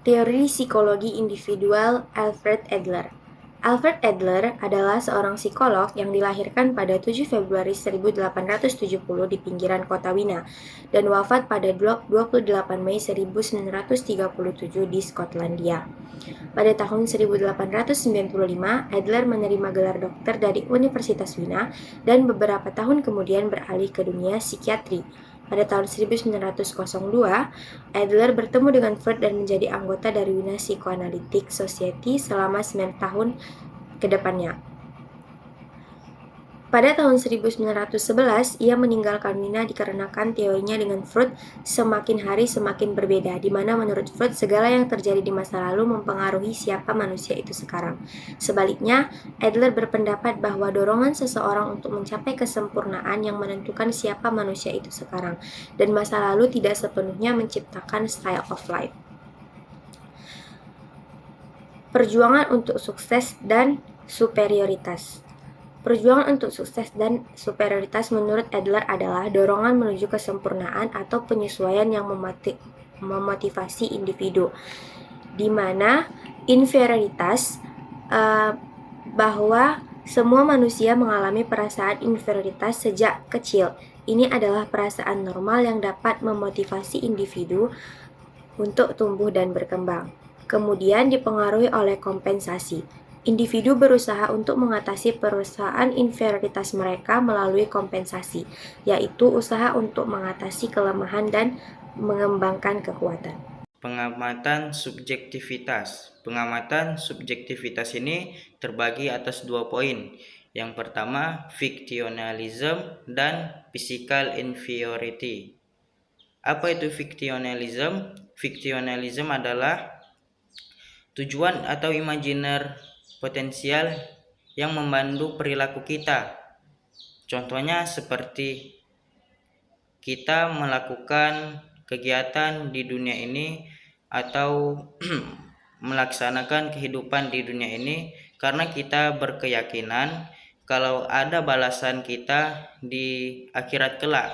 Teori psikologi individual Alfred Adler. Alfred Adler adalah seorang psikolog yang dilahirkan pada 7 Februari 1870 di pinggiran kota Wina dan wafat pada 28 Mei 1937 di Skotlandia. Pada tahun 1895, Adler menerima gelar dokter dari Universitas Wina dan beberapa tahun kemudian beralih ke dunia psikiatri. Pada tahun 1902, Adler bertemu dengan Freud dan menjadi anggota dari Wina Psychoanalytic Society selama 9 tahun ke depannya. Pada tahun 1911, ia meninggalkan Wina dikarenakan teorinya dengan Freud semakin hari semakin berbeda, di mana menurut Freud segala yang terjadi di masa lalu mempengaruhi siapa manusia itu sekarang. Sebaliknya, Adler berpendapat bahwa dorongan seseorang untuk mencapai kesempurnaan yang menentukan siapa manusia itu sekarang, dan masa lalu tidak sepenuhnya menciptakan style of life. Perjuangan untuk sukses dan superioritas. Perjuangan untuk sukses dan superioritas menurut Adler adalah dorongan menuju kesempurnaan atau penyesuaian yang memotivasi individu, di mana inferioritas bahwa semua manusia mengalami perasaan inferioritas sejak kecil. Ini adalah perasaan normal yang dapat memotivasi individu untuk tumbuh dan berkembang. Kemudian dipengaruhi oleh kompensasi. Individu berusaha untuk mengatasi perasaan inferioritas mereka melalui kompensasi, yaitu usaha untuk mengatasi kelemahan dan mengembangkan kekuatan. Pengamatan subjektivitas. Pengamatan subjektivitas ini terbagi atas 2 poin. Yang pertama, fictionalism dan physical inferiority. Apa itu fictionalism? Fictionalism adalah tujuan atau imajiner potensial yang membantu perilaku kita. Contohnya seperti kita melakukan kegiatan di dunia ini atau melaksanakan kehidupan di dunia ini karena kita berkeyakinan kalau ada balasan kita di akhirat kelak.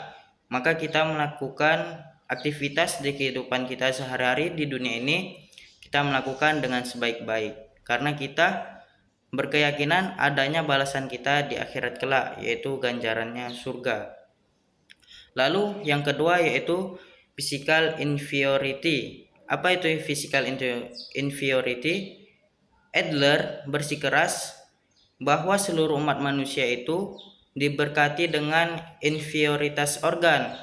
Maka kita melakukan aktivitas di kehidupan kita sehari-hari di dunia ini, kita melakukan dengan sebaik-baik karena kita berkeyakinan adanya balasan kita di akhirat kelak, yaitu ganjarannya surga. Lalu yang kedua yaitu physical inferiority. Apa itu physical inferiority? Adler bersikeras bahwa seluruh umat manusia itu diberkati dengan inferioritas organ.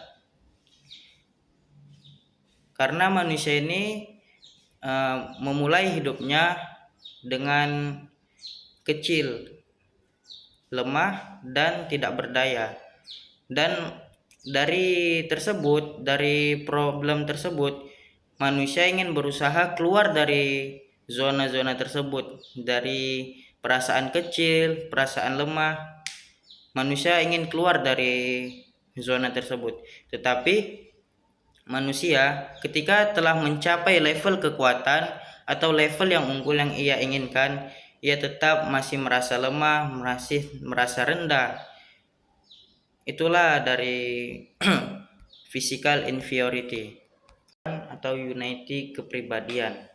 Karena manusia ini memulai hidupnya dengan kecil, lemah, dan tidak berdaya. Dan dari problem tersebut, manusia ingin berusaha keluar dari zona-zona tersebut, dari perasaan kecil, perasaan lemah. Manusia ingin keluar dari zona tersebut. Tetapi manusia ketika telah mencapai level kekuatan atau level yang unggul yang ia inginkan, ia tetap masih merasa lemah, masih merasa rendah. Itulah dari physical inferiority atau unity kepribadian.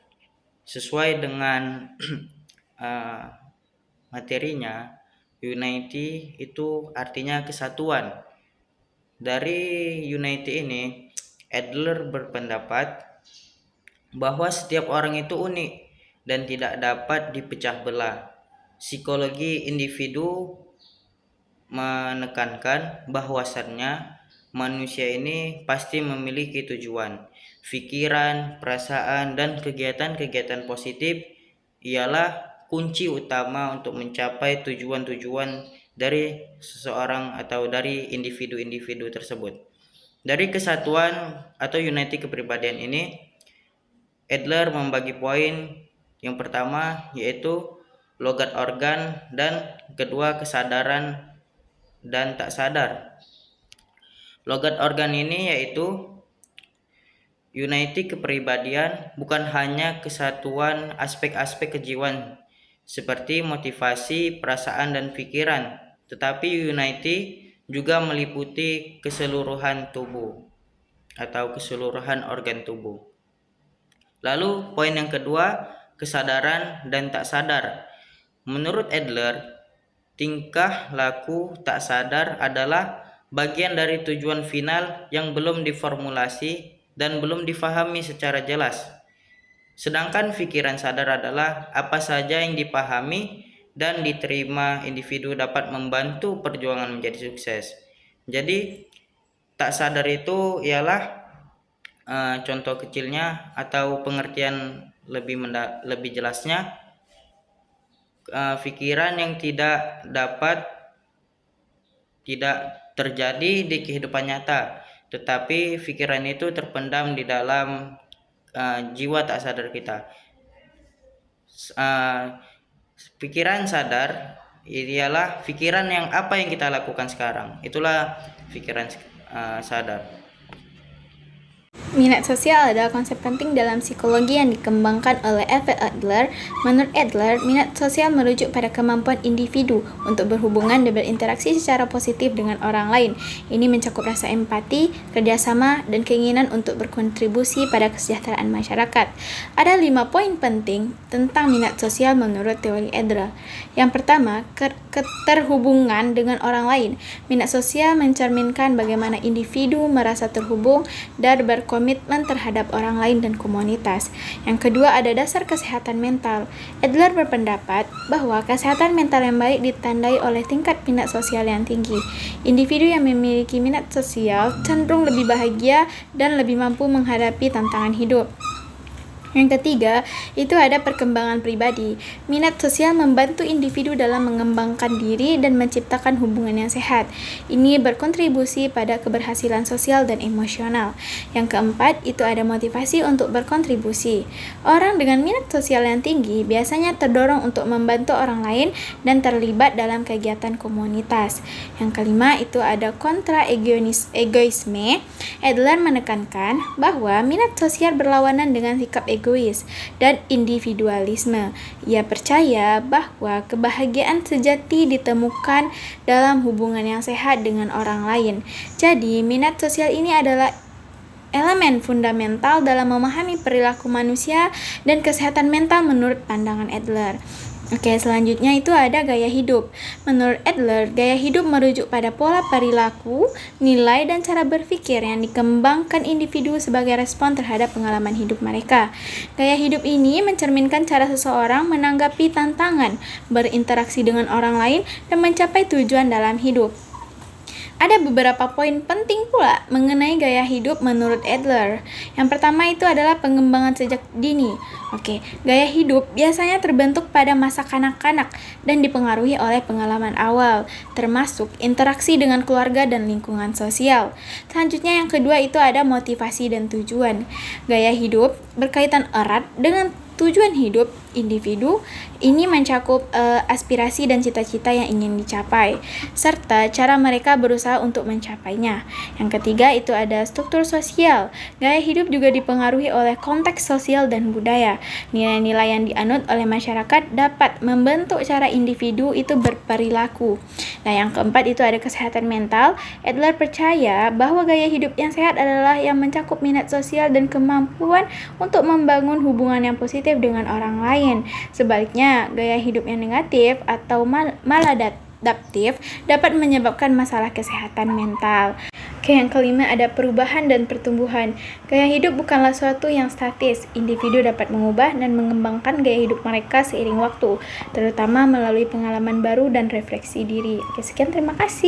Sesuai dengan materinya, unity itu artinya kesatuan. Dari unity ini, Adler berpendapat bahwa setiap orang itu unik dan tidak dapat dipecah belah. Psikologi individu menekankan bahwasannya manusia ini pasti memiliki tujuan, pikiran, perasaan, dan kegiatan-kegiatan positif ialah kunci utama untuk mencapai tujuan-tujuan dari seseorang atau dari individu-individu tersebut. Dari kesatuan atau unity kepribadian ini, Adler membagi poin yang pertama yaitu logat organ dan kedua kesadaran dan tak sadar. Logat organ ini yaitu unity kepribadian bukan hanya kesatuan aspek-aspek kejiwaan seperti motivasi, perasaan, dan pikiran, tetapi unity juga meliputi keseluruhan tubuh atau keseluruhan organ tubuh. Lalu poin yang kedua, kesadaran dan tak sadar. Menurut Adler, tingkah laku tak sadar adalah bagian dari tujuan final yang belum diformulasi dan belum difahami secara jelas. Sedangkan pikiran sadar adalah apa saja yang dipahami dan diterima individu dapat membantu perjuangan menjadi sukses. Jadi tak sadar itu ialah contoh kecilnya atau pengertian lebih jelasnya, pikiran yang tidak terjadi di kehidupan nyata, tetapi pikiran itu terpendam di dalam jiwa tak sadar kita. Pikiran sadar ialah pikiran yang apa yang kita lakukan sekarang, itulah pikiran sadar. Minat sosial adalah konsep penting dalam psikologi yang dikembangkan oleh Alfred Adler. Menurut Adler, minat sosial merujuk pada kemampuan individu untuk berhubungan dan berinteraksi secara positif dengan orang lain. Ini mencakup rasa empati, kerjasama, dan keinginan untuk berkontribusi pada kesejahteraan masyarakat. Ada 5 poin penting tentang minat sosial menurut teori Adler. Yang pertama, keterhubungan dengan orang lain. Minat sosial mencerminkan bagaimana individu merasa terhubung dan berkomitmen terhadap orang lain dan komunitas. Yang kedua, ada dasar kesehatan mental. Adler berpendapat bahwa kesehatan mental yang baik ditandai oleh tingkat minat sosial yang tinggi. Individu yang memiliki minat sosial cenderung lebih bahagia dan lebih mampu menghadapi tantangan hidup. Yang ketiga, itu ada perkembangan pribadi. Minat sosial membantu individu dalam mengembangkan diri dan menciptakan hubungan yang sehat. Ini berkontribusi pada keberhasilan sosial dan emosional. Yang keempat, itu ada motivasi untuk berkontribusi. Orang dengan minat sosial yang tinggi biasanya terdorong untuk membantu orang lain dan terlibat dalam kegiatan komunitas. Yang kelima, itu ada kontra-egoisme. Adler menekankan bahwa minat sosial berlawanan dengan sikap egois dan individualisme. Ia percaya bahwa kebahagiaan sejati ditemukan dalam hubungan yang sehat dengan orang lain. Jadi, minat sosial ini adalah elemen fundamental dalam memahami perilaku manusia dan kesehatan mental menurut pandangan Adler. Oke, selanjutnya itu ada gaya hidup. Menurut Adler, gaya hidup merujuk pada pola perilaku, nilai, dan cara berpikir yang dikembangkan individu sebagai respon terhadap pengalaman hidup mereka. Gaya hidup ini mencerminkan cara seseorang menanggapi tantangan, berinteraksi dengan orang lain, dan mencapai tujuan dalam hidup. Ada beberapa poin penting pula mengenai gaya hidup menurut Adler. Yang pertama itu adalah pengembangan sejak dini. Gaya hidup biasanya terbentuk pada masa kanak-kanak dan dipengaruhi oleh pengalaman awal, termasuk interaksi dengan keluarga dan lingkungan sosial. Selanjutnya yang kedua itu ada motivasi dan tujuan. Gaya hidup berkaitan erat dengan tujuan hidup individu. Ini mencakup aspirasi dan cita-cita yang ingin dicapai, serta cara mereka berusaha untuk mencapainya. Yang ketiga itu ada struktur sosial. Gaya hidup juga dipengaruhi oleh konteks sosial dan budaya. Nilai-nilai yang dianut oleh masyarakat dapat membentuk cara individu itu berperilaku. Nah, yang keempat itu ada kesehatan mental. Adler percaya bahwa gaya hidup yang sehat adalah yang mencakup minat sosial dan kemampuan untuk membangun hubungan yang positif dengan orang lain. Sebaliknya, gaya hidup yang negatif atau maladaptif dapat menyebabkan masalah kesehatan mental. Yang kelima ada perubahan dan pertumbuhan. Gaya hidup bukanlah suatu yang statis. Individu dapat mengubah dan mengembangkan gaya hidup mereka seiring waktu, terutama melalui pengalaman baru dan refleksi diri. Sekian, terima kasih.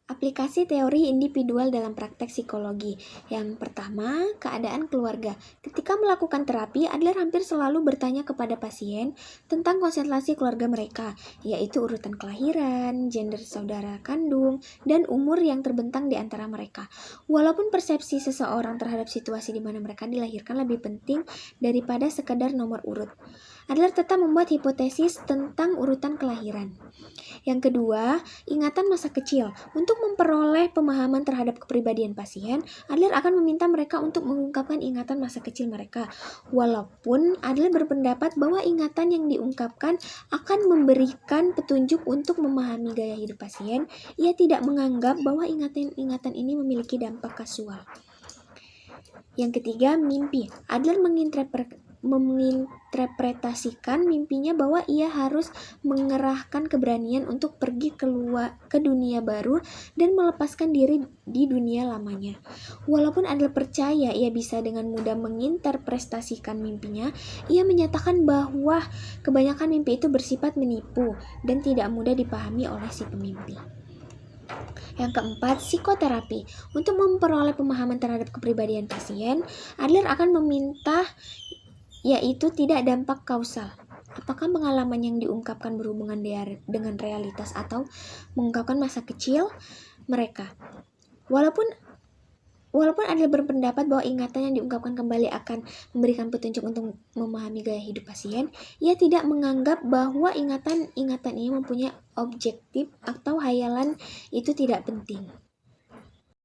Aplikasi teori individual dalam praktek psikologi. Yang pertama, keadaan keluarga. Ketika melakukan terapi, Adler hampir selalu bertanya kepada pasien tentang konstelasi keluarga mereka, yaitu urutan kelahiran, gender saudara kandung, dan umur yang terbentang di antara mereka. Walaupun persepsi seseorang terhadap situasi di mana mereka dilahirkan lebih penting daripada sekadar nomor urut, Adler tetap membuat hipotesis tentang urutan kelahiran. Yang kedua, ingatan masa kecil. Untuk memperoleh pemahaman terhadap kepribadian pasien, Adler akan meminta mereka untuk mengungkapkan ingatan masa kecil mereka. Walaupun Adler berpendapat bahwa ingatan yang diungkapkan akan memberikan petunjuk untuk memahami gaya hidup pasien, ia tidak menganggap bahwa ingatan-ingatan ini memiliki dampak kasual. Yang ketiga, mimpi. Adler menginterpretasikan mimpinya bahwa ia harus mengerahkan keberanian untuk pergi keluar ke dunia baru dan melepaskan diri di dunia lamanya. Walaupun Adler percaya ia bisa dengan mudah menginterpretasikan mimpinya, ia menyatakan bahwa kebanyakan mimpi itu bersifat menipu dan tidak mudah dipahami oleh si pemimpi. Yang keempat, psikoterapi. Untuk memperoleh pemahaman terhadap kepribadian pasien, Adler akan meminta yaitu tidak dampak kausal. Apakah pengalaman yang diungkapkan berhubungan dengan realitas atau mengungkapkan masa kecil mereka? Walaupun Adler berpendapat bahwa ingatan yang diungkapkan kembali akan memberikan petunjuk untuk memahami gaya hidup pasien, ia tidak menganggap bahwa ingatan ini mempunyai objektif atau hayalan itu tidak penting.